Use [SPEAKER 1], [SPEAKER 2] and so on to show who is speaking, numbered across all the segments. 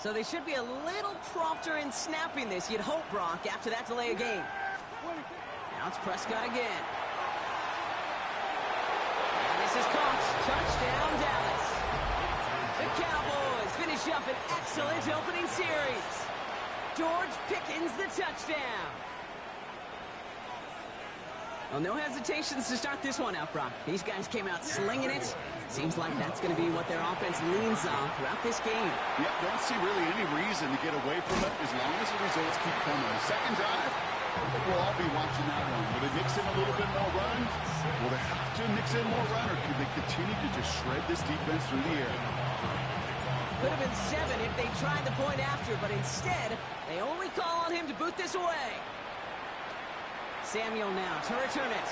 [SPEAKER 1] So they should be a little prompter in snapping this, you'd hope, Brock, after that delay of game. Now it's Prescott again. And this is caught. Touchdown, Dallas. The Cowboys finish up an excellent opening series. George Pickens the touchdown. Well, no hesitations to start this one out, Brock. These guys came out slinging it. Seems like that's going to be what their offense leans on throughout this game.
[SPEAKER 2] Yeah, don't see really any reason to get away from it as long as the results keep coming. The second drive, I think we'll all be watching that one. Will they mix in a little bit more run? Will they have to mix in more run, or can they continue to just shred this defense through the air?
[SPEAKER 1] Could have been 7 if they tried the point after, but instead, they only call on him to boot this away. Samuel now to return it.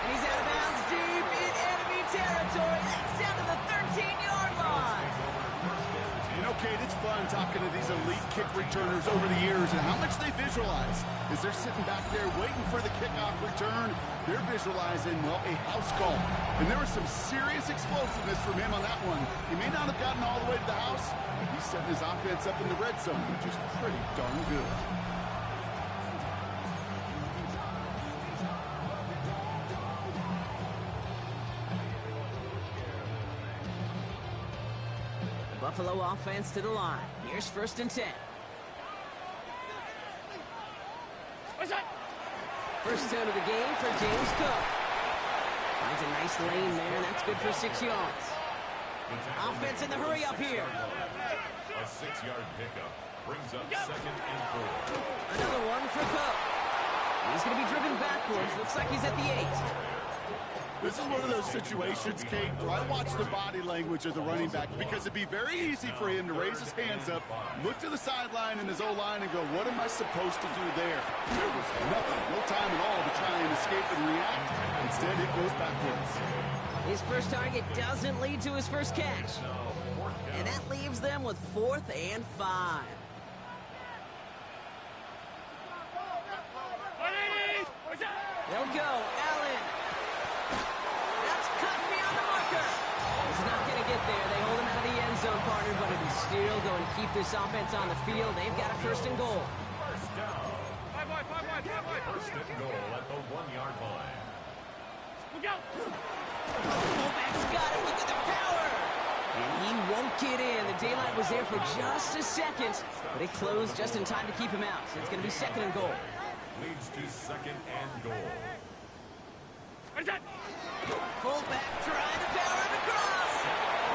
[SPEAKER 1] And he's out of bounds deep in enemy territory. That's down to the 13-yard line.
[SPEAKER 2] You know, Kate, it's fun talking to these elite kick returners over the years and how much they visualize. As they're sitting back there waiting for the kickoff return, they're visualizing, well, a house call. And there was some serious explosiveness from him on that one. He may not have gotten all the way to the house, but he's setting his offense up in the red zone, which is pretty darn good.
[SPEAKER 1] Buffalo offense to the line. Here's 1st and 10. First down of the game for James Cook. Finds a nice lane there, and that's good for 6 yards. Offense in the hurry up here.
[SPEAKER 3] A 6-yard pickup brings up 2nd and 4.
[SPEAKER 1] Another one for Cook. He's going to be driven backwards. Looks like he's at the 8.
[SPEAKER 2] This is one of those situations, Kate, where I watch the body language of the running back because it'd be very easy for him to raise his hands up, look to the sideline in his O-line and go, what am I supposed to do there? There was nothing, no time at all to try and escape and react. Instead, it goes backwards.
[SPEAKER 1] His first target doesn't lead to his first catch. And that leaves them with 4th and 5. They'll go. Allen. That's cut beyond the marker. He's not going to get there. They hold him out of the end zone, partner, but it is still going to keep this offense on the field. They've got a 1st and goal.
[SPEAKER 3] First down. First and goal at the 1-yard line.
[SPEAKER 1] Fullback's got it. Look at the power. And he won't get in. The daylight was there for just a second, but it closed just in time to keep him out. So it's going to be 2nd and goal.
[SPEAKER 3] Leads to 2nd and goal.
[SPEAKER 1] Fullback trying to power it across.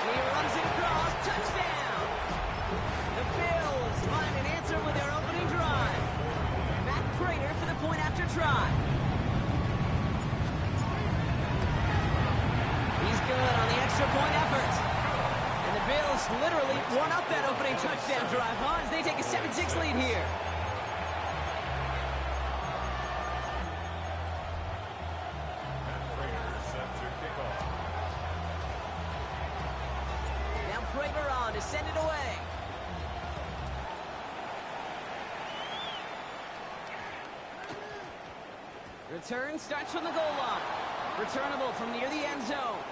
[SPEAKER 1] And he runs it across. Touchdown. The Bills find an answer with their opening drive. Matt Prater for the point after try. He's good on the extra point effort. And the Bills literally won up that opening touchdown drive, as they take a 7-6 lead here. To send it away. Return starts from the goal line. Returnable from near the end zone.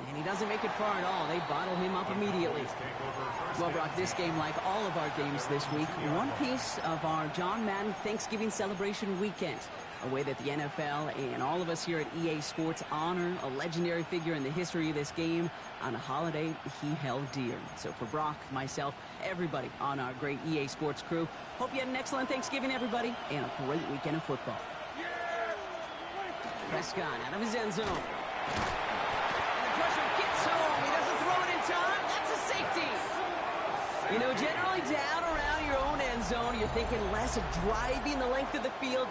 [SPEAKER 1] And he doesn't make it far at all. They bottle him up immediately. Well, Brock, this game, like all of our games this week, one piece of our John Madden Thanksgiving celebration weekend. A way that the NFL and all of us here at EA Sports honor a legendary figure in the history of this game on a holiday he held dear. So for Brock, myself, everybody on our great EA Sports crew, hope you had an excellent Thanksgiving, everybody, and a great weekend of football. Prescott out of his end zone. And the pressure gets home. He doesn't throw it in time. That's a safety. You know, generally down around your own end zone, you're thinking less of driving the length of the field.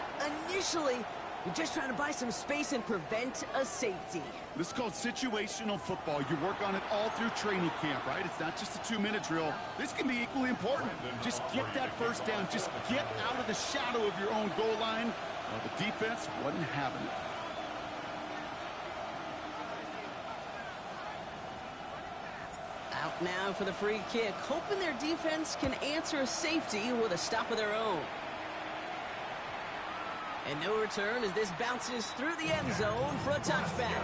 [SPEAKER 1] Initially, you're just trying to buy some space and prevent a safety.
[SPEAKER 2] This is called situational football. You work on it all through training camp, right? It's not just a 2-minute drill. This can be equally important. Just get that first down. Just get out of the shadow of your own goal line. Well, the defense wasn't having it.
[SPEAKER 1] Out now for the free kick, hoping their defense can answer a safety with a stop of their own. And no return as this bounces through the end zone for a touchback.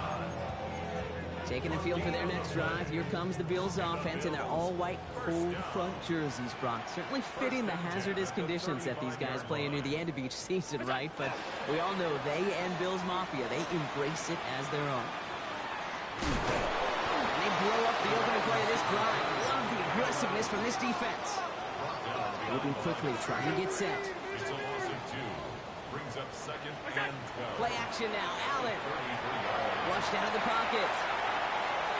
[SPEAKER 1] Taking the field for their next drive, here comes the Bills offense in their all-white cold front jerseys, Brock. Certainly fitting the hazardous conditions that these guys play in near the end of each season, right? But we all know they and Bills Mafia, they embrace it as their own. And they blow up the opening play of this drive. Love the aggressiveness from this defense. Moving quickly, trying to get set.
[SPEAKER 3] It's a loss of 2. Brings up second and 12.
[SPEAKER 1] Play action now. Allen. Flushed out of the pocket.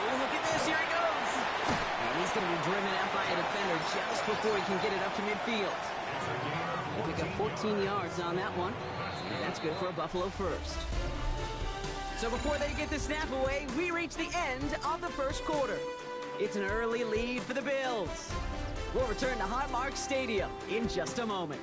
[SPEAKER 1] Oh, look at this. Here he goes. And he's going to be driven out by a defender just before he can get it up to midfield. They pick up 14 yards on that one. And that's good for a Buffalo first. So before they get the snap away, we reach the end of the first quarter. It's an early lead for the Bills. We'll return to Highmark Stadium in just a moment.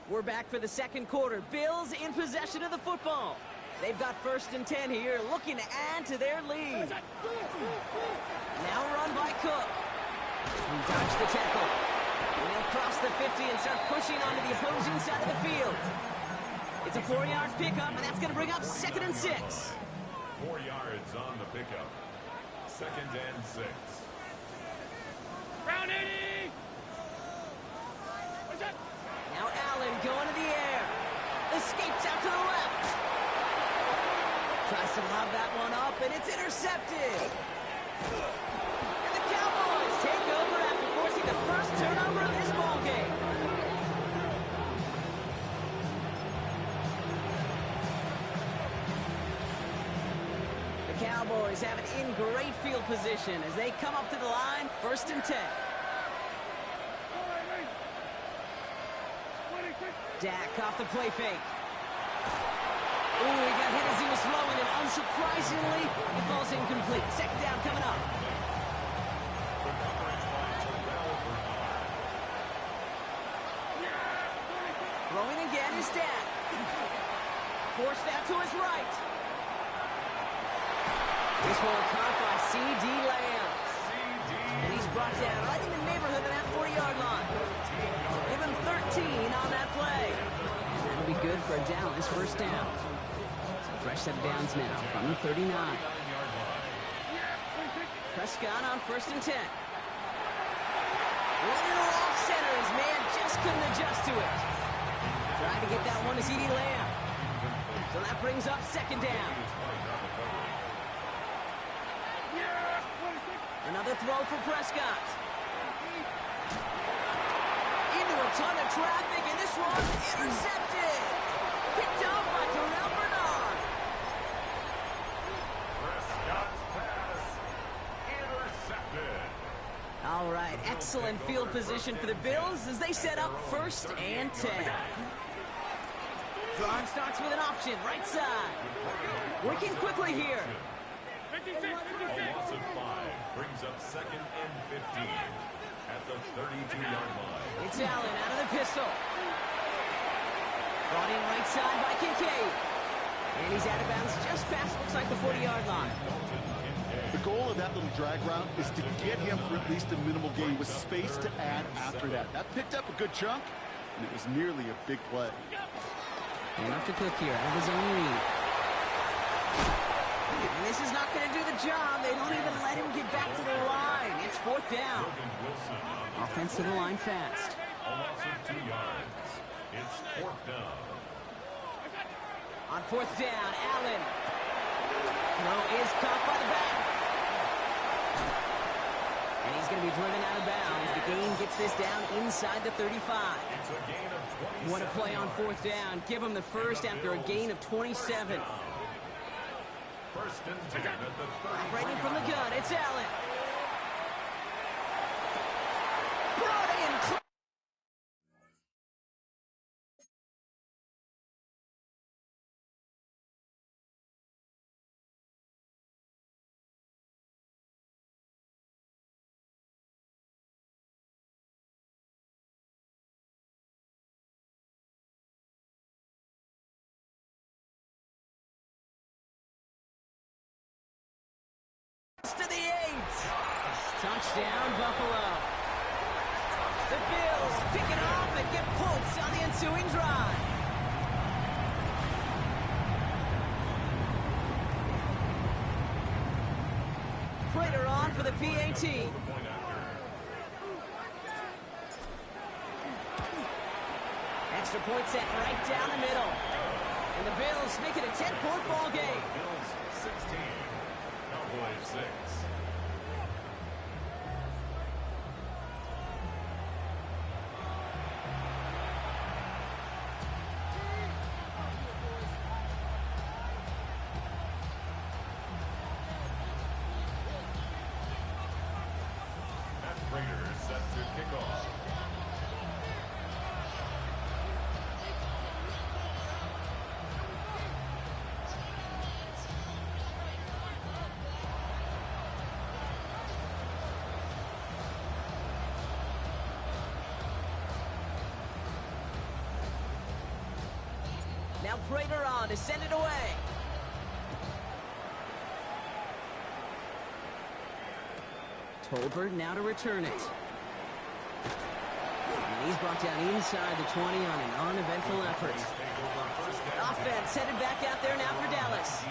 [SPEAKER 1] We're back for the second quarter. Bills in possession of the football. They've got 1st and 10 here, looking to add to their lead. Now run by Cook. He dodged the tackle. And they'll cross the 50 and start pushing onto the opposing side of the field. It's a 4-yard pickup, and that's going to bring up 2nd and 6.
[SPEAKER 3] 4 yards on the pickup. 2nd and 6.
[SPEAKER 4] Round 80! What's that?
[SPEAKER 1] Now Allen going to the air. Escapes out to the left. Tries to lob that one up, and it's intercepted. And the Cowboys take over after forcing the first turnover of this ballgame. The Cowboys have it in great field position as they come up to the line, 1st and 10. Dak off the play fake. Ooh, he got hit as he was throwing, and unsurprisingly, it falls incomplete. 2nd down coming up. Throwing again is Dak. Forced out to his right. This one caught by C.D. Lamb. And he's brought down right in the neighborhood of that 40-yard line. Give him 13 on that play. And that'll be good for a Dallas 1st down. So fresh set of downs now from the 39. Prescott on 1st and 10. Little off center. His man just couldn't adjust to it. Trying to get that one to C.D. Lamb. So that brings up 2nd down. Another throw for Prescott. Into a ton of traffic, and this one's intercepted. Picked up by Terrell Bernard.
[SPEAKER 3] Prescott's pass intercepted.
[SPEAKER 1] All right, excellent field position for the Bills as they set up 1st and 10. Drive starts with an option, right side. Working quickly here.
[SPEAKER 4] 56, 56.
[SPEAKER 3] A loss of 5 brings up 2nd and 15 at the 32-yard line.
[SPEAKER 1] It's Allen out of the pistol. Brought in right side by Kincaid. And he's out of bounds just past, looks like the 40-yard line.
[SPEAKER 2] The goal of that little drag route is to get him for at least a minimal gain with space to add after that. That picked up a good chunk, and it was nearly a big play.
[SPEAKER 1] And off to Cook here, out of his own lead. And this is not going to do the job. They don't even let him get back to the line. It's 4th down. Offense to the line fast.
[SPEAKER 3] A loss of 2 yards. It's 4th down.
[SPEAKER 1] On 4th down, Allen. Throw is caught by the back. And he's going to be driven out of bounds. The gain gets this down inside the 35.
[SPEAKER 3] It's a gain of 27.
[SPEAKER 1] What a play on 4th down. Give him the first after a gain of 27.
[SPEAKER 3] 1st and 10 at the 30.
[SPEAKER 1] Right in from the gun, it's Allen. Touchdown, Buffalo. The Bills pick it off and get points on the ensuing drive. Prater on for the PAT. Extra point set right down the middle. And the Bills make it a 10-point ball game.
[SPEAKER 3] Bills 16, Cowboys 6. Prater is set to kick off.
[SPEAKER 1] Now Prater on to send it away. Tolbert now to return it. And he's brought down inside the 20 on an uneventful effort. Offense headed back out there now for Dallas.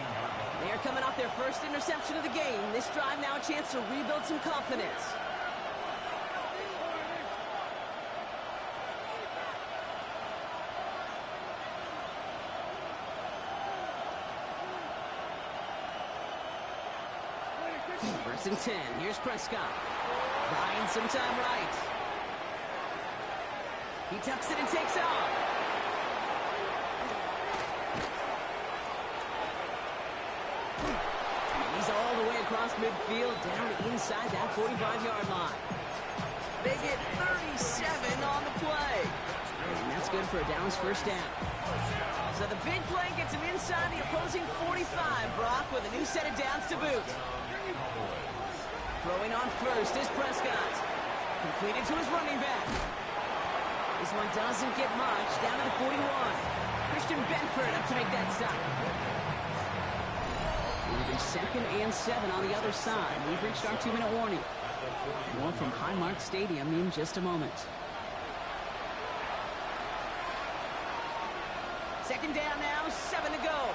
[SPEAKER 1] They are coming off their first interception of the game. This drive now a chance to rebuild some confidence. First and 10. Here's Prescott. Buying some time right. He tucks it and takes off. And he's all the way across midfield down inside that 45-yard line. They get 37 on the play. And that's good for a Dallas first down. So the big play gets him inside the opposing 45, Brock, with a new set of downs to boot. Throwing on first is Prescott. Completed to his running back. This one doesn't get much. Down to the 41. Christian Benford up to make that stop. It'll be 2nd and 7 on the other side. We've reached our 2-minute warning. More from Highmark Stadium in just a moment. Second down now, 7 to go.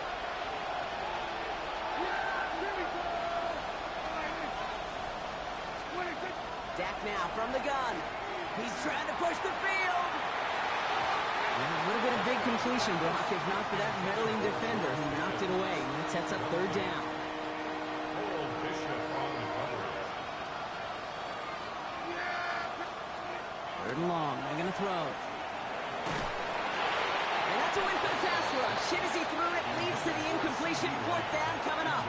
[SPEAKER 1] Dak now from the gun. He's trying to push the field. Yeah, a little bit of big completion, Brock, if not for that meddling defender who knocked it away. That sets up 3rd down. Third and long. They're going to throw. And that's a win for the pass rush. Hit as he threw it, leads to the incompletion. 4th down coming up.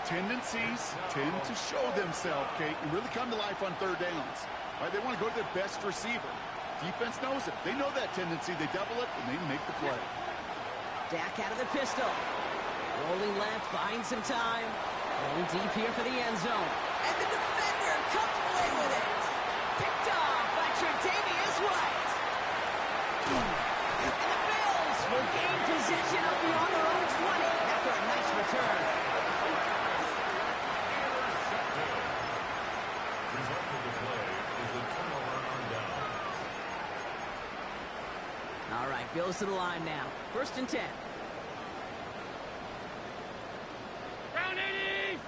[SPEAKER 2] Tendencies tend to show themselves, Kate, and really come to life on 3rd downs. Right, they want to go to their best receiver. Defense knows it. They know that tendency. They double it, and they make the play.
[SPEAKER 1] Dak out of the pistol. Rolling left, buying some time. Going deep here for the end zone. And the defender comes away with it. Picked off by Tre'Davious White. And the Bills will gain possession up beyond their own 20 after a nice return. All right, Bills to the line now. 1st and 10.
[SPEAKER 4] Round 80!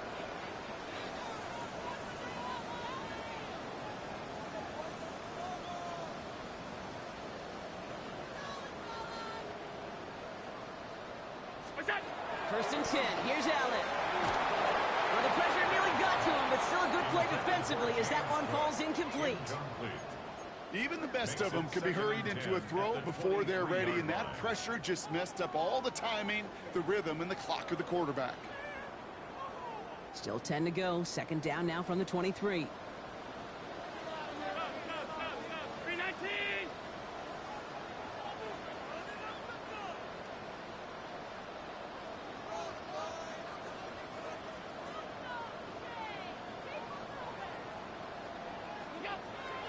[SPEAKER 4] What's that?
[SPEAKER 1] 1st and 10. Here's Allen. Well, the pressure nearly got to him, but still a good play defensively as that one falls incomplete.
[SPEAKER 2] Even the best of them can be hurried into a throw before they're ready, and that pressure just messed up all the timing, the rhythm, and the clock of the quarterback.
[SPEAKER 1] Still 10 to go. 2nd down now from the 23.
[SPEAKER 4] 319!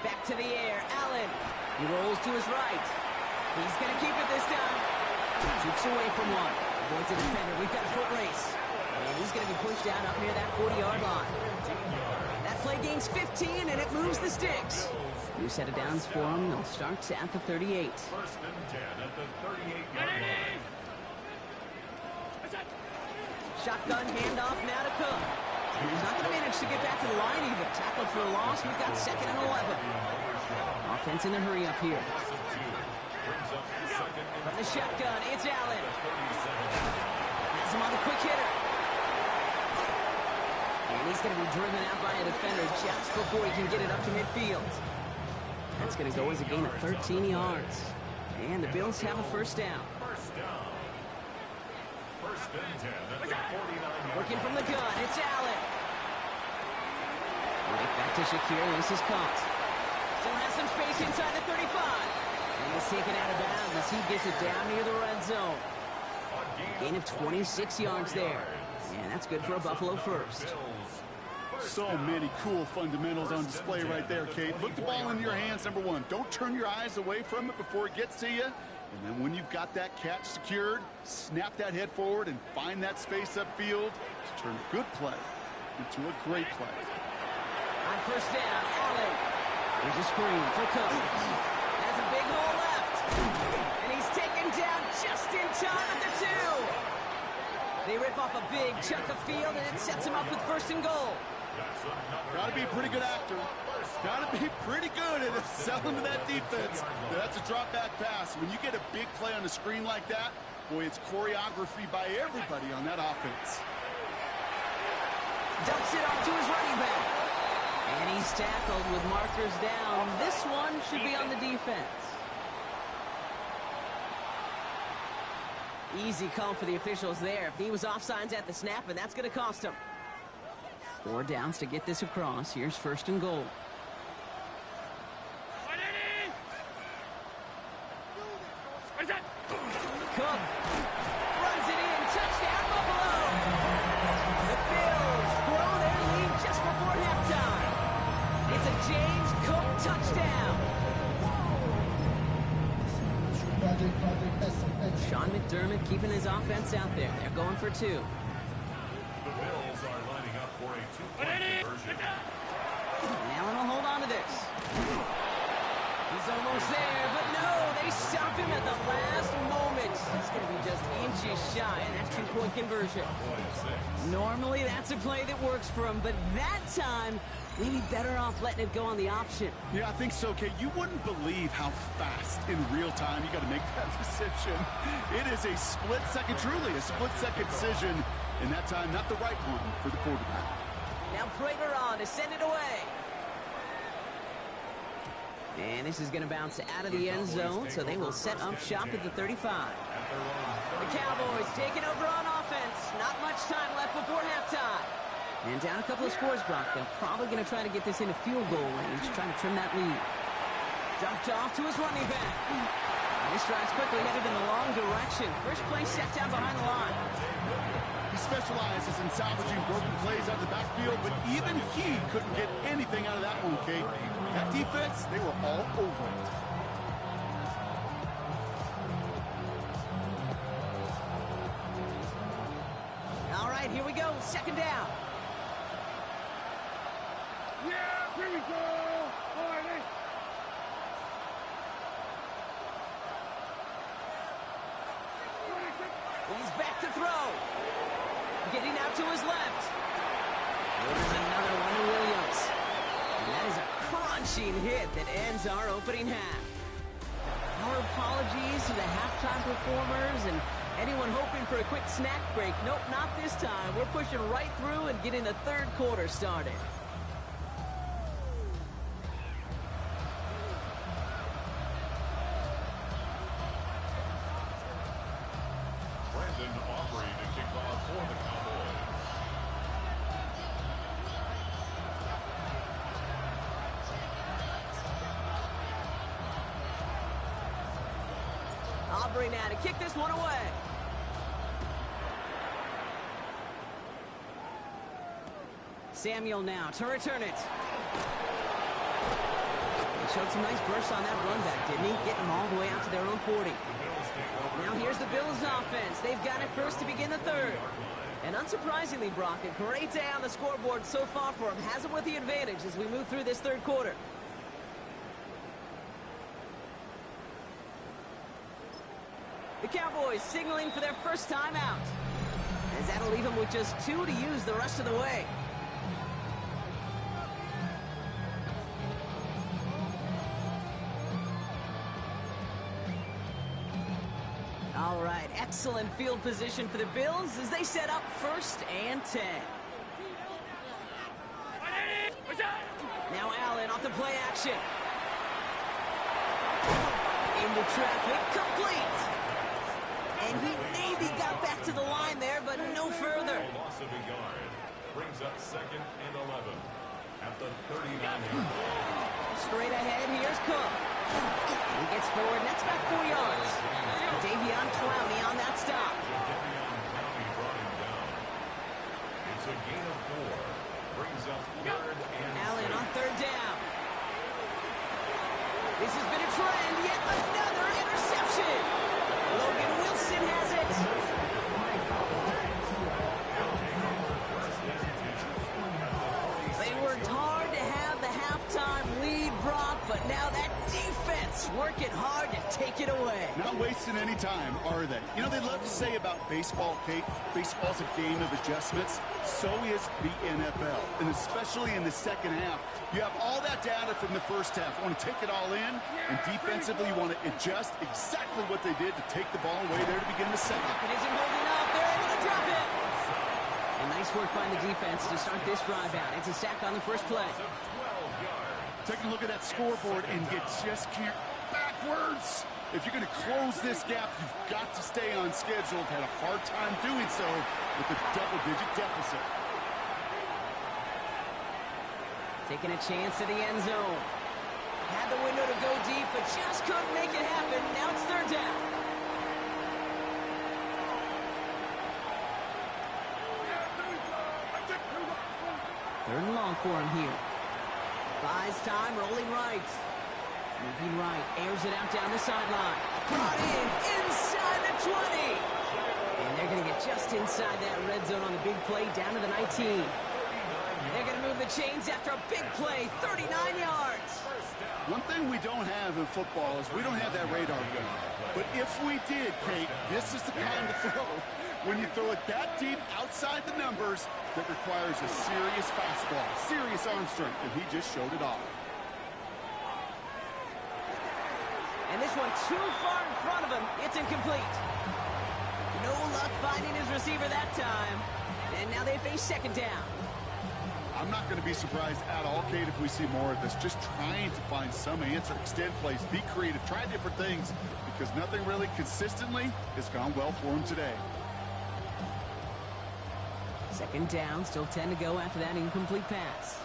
[SPEAKER 1] Back to the air. Allen. He rolls to his right. He's going to keep it this time. Shoots away from one. Avoids a defender. We've got a foot race. And he's going to be pushed out up near that 40-yard line. That play gains gains 15, and it moves the sticks. New set of downs for them. They'll start at the 38.
[SPEAKER 3] First and 10 at the 38-yard line.
[SPEAKER 1] Shotgun handoff now to Cook. He's not going to manage to get back to the line even. Tackled for a loss. We've got 2nd and 11. Offense in the hurry up here. From the shotgun, it's Allen. Has him on the quick hitter. And he's going to be driven out by a defender just before he can get it up to midfield. That's going to go as a gain of 13 yards. And the Bills have a first down.
[SPEAKER 3] First and 10 at the 49.
[SPEAKER 1] Working from the gun, it's Allen. Right back to Shakir. This is caught. Still has some space inside the 35. And he's taken out of bounds as he gets it down near the red zone. Gain of 26 yards there. And that's good for a Buffalo first.
[SPEAKER 2] So many cool fundamentals on display right there, Kate. Look the ball in your hands, number one. Don't turn your eyes away from it before it gets to you. And then when you've got that catch secured, snap that head forward and find that space upfield to turn a good play into a great play.
[SPEAKER 1] On first down, Allen. There's a screen for Cook. Has a big hole left. And he's taken down just in time at the 2. They rip off a big chunk of field, and it sets him up with 1st and goal.
[SPEAKER 2] Got to be a pretty good actor. Got to be pretty good at selling to that defense. That's a drop back pass. When you get a big play on the screen like that, boy, it's choreography by everybody on that offense.
[SPEAKER 1] Dumps it off to his running back. And he's tackled with markers down. This one should be on the defense. Easy call for the officials there. He was offsides at the snap, and that's going to cost him. 4 downs to get this across. Here's 1st and goal. Cook runs it in. Touchdown, Buffalo! The Bills grow their lead just before halftime. It's a James Cook touchdown. Sean McDermott keeping his offense out there. They're going for 2.
[SPEAKER 3] The Bills are lining up for a 2-point conversion.
[SPEAKER 1] Allen will hold on to this. He's almost there, but no, they stop him at the last moment. He's going to be just inches shy in that 2-point conversion. Normally, that's a play that works for him, but that time, maybe better off letting it go on the option.
[SPEAKER 2] Yeah, I think so, Kate. You wouldn't believe how fast in real time you got to make that decision. It is a split second, truly a split second decision, and that time not the right one for the quarterback.
[SPEAKER 1] Now Prager on to send it away. And this is going to bounce out of the end zone, so they will set up shop at the 35. The Cowboys taking over on offense. Not much time left before halftime. And down a couple of scores, Brock. They're probably going to try to get this into field goal range, trying to trim that lead. Dumped off to his running back. And this drive's quickly headed in the wrong direction. First play set down behind the line.
[SPEAKER 2] He specializes in salvaging broken plays out of the backfield, but even he couldn't get anything out of that one, Kate. That defense, they were all over it.
[SPEAKER 1] All right, here we go. 2nd down.
[SPEAKER 4] Yeah, here we go. All right.
[SPEAKER 1] He's back to throw. Getting out to his left. There's another one to Williams. And that is a crunching hit that ends our opening half. Our apologies to the halftime performers and anyone hoping for a quick snack break. Nope, not this time. We're pushing right through and getting the 3rd quarter started. Aubrey now to kick this one away. Samuel now to return it. He showed some nice bursts on that run back, didn't he? Getting them all the way out to their own 40. Now here's the Bills offense. They've got it first to begin the 3rd. And unsurprisingly, Brock, a great day on the scoreboard so far for him. Has him with the advantage as we move through this third quarter. The Cowboys signaling for their first time out, as that'll leave them with just 2 to use the rest of the way. All right, excellent field position for the Bills as they set up 1st and 10. Now Allen off the play action. Into traffic, complete. And he maybe got back to the line there, but no further.
[SPEAKER 3] Loss of a yard brings up 2nd and 11 at the 39-yard line.
[SPEAKER 1] Straight ahead, here's Cook. He gets forward, nets back 4 yards. Davion Clowney on that stop.
[SPEAKER 3] Davion Clowney brought him down. It's a gain of 4. Brings up 3rd and
[SPEAKER 1] Allen
[SPEAKER 3] 6.
[SPEAKER 1] on 3rd down. This has been a trend, yet another interception. Logan Wilson has it. They worked hard to have the halftime lead, Brock, but now that defense working hard to take it away.
[SPEAKER 2] Not wasting any time, are they? You know, they love to say about baseball, Kate, baseball's a game of adjustments. So is the NFL, and especially in the second half. You have all that data from the first half. You want to take it all in, and defensively you want to adjust exactly what they did to take the ball away there to begin the second.
[SPEAKER 1] It isn't holding up. They're able to drop it. And nice work by the defense to start this drive out. It's a sack on the first play.
[SPEAKER 2] Taking a look at that scoreboard, and you just can't backwards. If you're going to close this gap, you've got to stay on schedule. I've had a hard time doing so with a double-digit deficit.
[SPEAKER 1] Taking a chance to the end zone. Had the window to go deep, but just couldn't make it happen. Now it's 3rd down. Third and long for him here. Buys time, rolling right. Moving right, airs it out down the sideline. Brought in, inside the 20. And they're going to get just inside that red zone on the big play, down to the 19. They're going to move the chains after a big play, 39 yards.
[SPEAKER 2] One thing we don't have in football is we don't have that radar gun. But if we did, Kate, this is the kind to throw. When you throw it that deep outside the numbers, that requires a serious fastball, serious arm strength, and he just showed it off.
[SPEAKER 1] And this one too far in front of him. It's incomplete. No luck finding his receiver that time. And now they face 2nd down.
[SPEAKER 2] I'm not going to be surprised at all, Kate, if we see more of this. Just trying to find some answer, extend plays, be creative, try different things, because nothing really consistently has gone well for him today.
[SPEAKER 1] 2nd down, still 10 to go after that incomplete pass.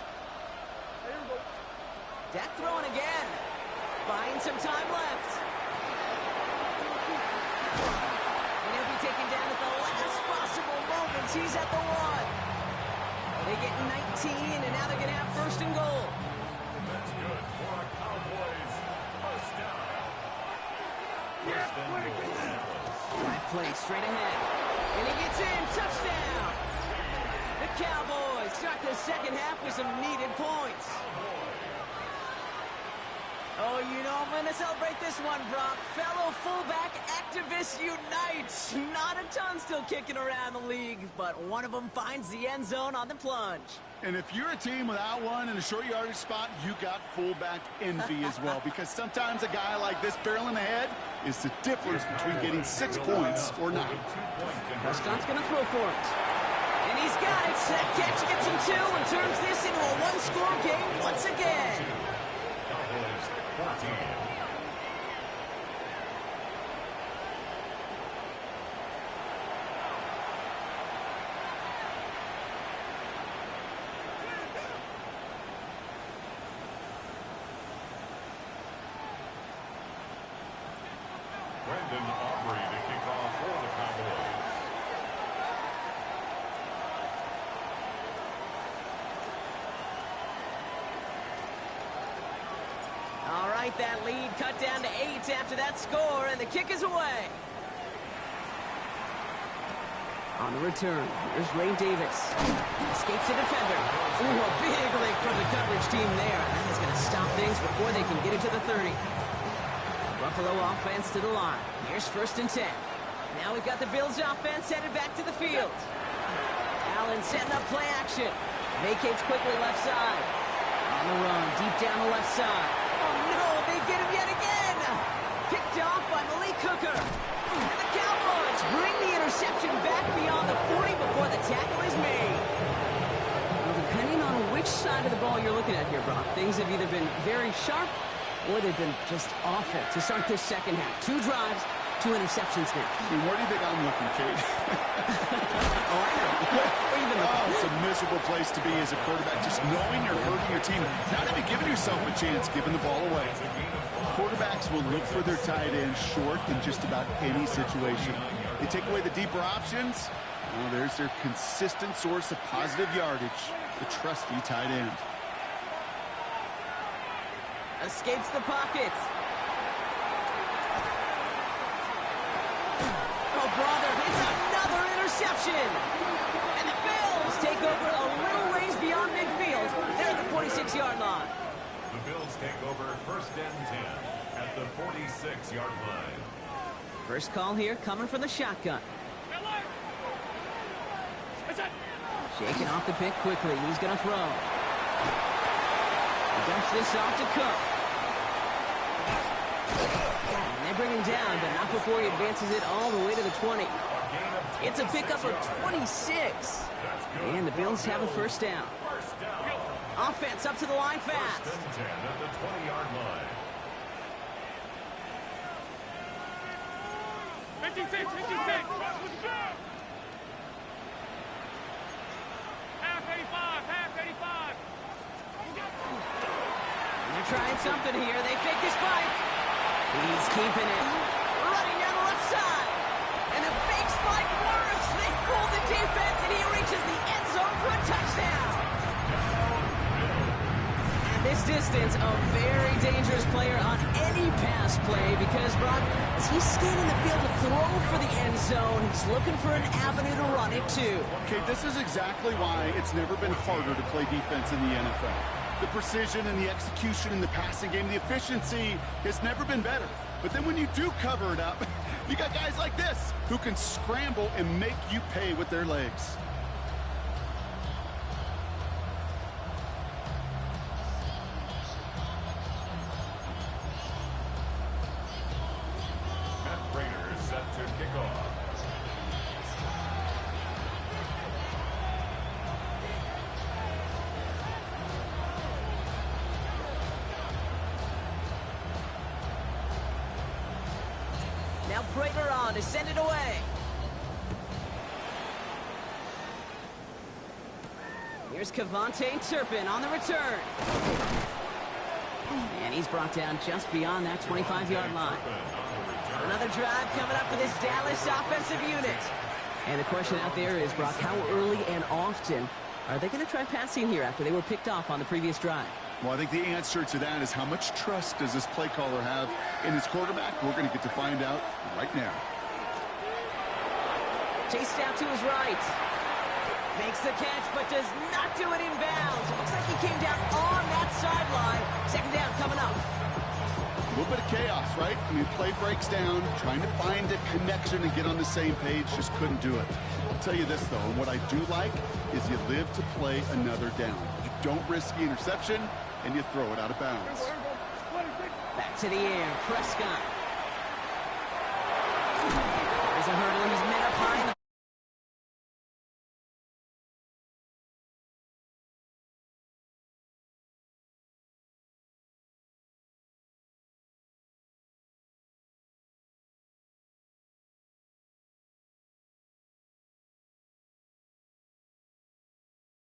[SPEAKER 1] Dak throwing again. Buying some time left. And he'll be taken down at the last possible moments. He's at the 1. They get 19, and now they're going to have 1st and goal.
[SPEAKER 3] That's good for a Cowboys first down. First and goal.
[SPEAKER 1] Right play straight ahead. And he gets in. Touchdown. The Cowboys start the second half with some needed points. Oh, you know I'm going to celebrate this one, Brock. Fellow fullback activists unite. Not a ton still kicking around the league, but one of them finds the end zone on the plunge.
[SPEAKER 2] And if you're a team without one in a short yardage spot, you got fullback envy as well, because sometimes a guy like this barreling ahead is the difference between getting 6 points or not.
[SPEAKER 1] Prescott's going to throw for it. And he's got it. That catch gets him 2 and turns this into a one-score game once again.
[SPEAKER 3] Cowboys 14. Brandon Aubrey to kick off for the Cowboys.
[SPEAKER 1] All right, that lead cut down to 8 after that score, and the kick is away. On the return, here's Ray Davis. Escapes the defender. Ooh, a big leg from the coverage team there. That is going to stop things before they can get it to the 30. Buffalo offense to the line. Here's 1st and 10. Now we've got the Bills offense headed back to the field. Allen setting up play action. Vacates quickly left side. On the run, deep down the left side. Oh no, they get him yet again. Picked off by Malik Hooker. And the Cowboys bring the interception back beyond the 40 before the tackle is made. Well, depending on which side of the ball you're looking at here, Brock, things have either been very sharp or they've been just awful to start this second half. 2 drives, 2 interceptions now.
[SPEAKER 2] I mean, where do you think I'm looking, Kate?
[SPEAKER 1] Oh, I know. Where you been looking?
[SPEAKER 2] It's a miserable place to be as a quarterback, just knowing you're hurting your team, not even giving yourself a chance, giving the ball away. Quarterbacks will look for their tight end short in just about any situation. They take away the deeper options. Well, there's their consistent source of positive yardage, the trusty tight end.
[SPEAKER 1] Escapes the pocket. Oh, brother, it's another interception. And the Bills take over a little ways beyond midfield. They're at the 46-yard line.
[SPEAKER 3] The Bills take over 1st and 10 at the 46-yard line.
[SPEAKER 1] First call here coming from the shotgun. Shaking off the pick quickly. He's going to throw. He dumps this off to Cook. And they bring him down, but not before he advances it all the way to the 20. It's a pickup of 26. And the Bills have a 1st down. Offense up to the line fast.
[SPEAKER 3] 1st and 10 at the 20-yard line.
[SPEAKER 4] 56, 56. Half 85, half 85.
[SPEAKER 1] They're trying something here. They fake the spike. He's keeping it. Running down the left side. And the fake spike works. They fool the defense, and he reaches the end zone for a touchdown. At this distance, a very dangerous player on any pass play because, Brock, as he's scanning the field to throw for the end zone, he's looking for an avenue to run it to.
[SPEAKER 2] Okay, this is exactly why it's never been harder to play defense in the NFL. The precision and the execution in the passing game, the efficiency has never been better. But then when you do cover it up, you got guys like this who can scramble and make you pay with their legs.
[SPEAKER 3] Raiders set to kick off.
[SPEAKER 1] Now Prater on to send it away. Here's Kevontae Turpin on the return. And he's brought down just beyond that 25-yard line. Another drive coming up for this Dallas offensive unit. And the question out there is, Brock, how early and often are they going to try passing here after they were picked off on the previous drive?
[SPEAKER 2] Well, I think the answer to that is how much trust does this play caller have in his quarterback? We're going to get to find out right now.
[SPEAKER 1] Chased out to his right. Makes the catch, but does not do it in bounds. It looks like he came down on that sideline. 2nd down coming up.
[SPEAKER 2] A little bit of chaos, right? I mean, play breaks down, trying to find a connection and get on the same page, just couldn't do it. I'll tell you this, though, and what I do like is you live to play another down. You don't risk the interception, and you throw it out of bounds.
[SPEAKER 1] Back to the air, Prescott. There's a hurdle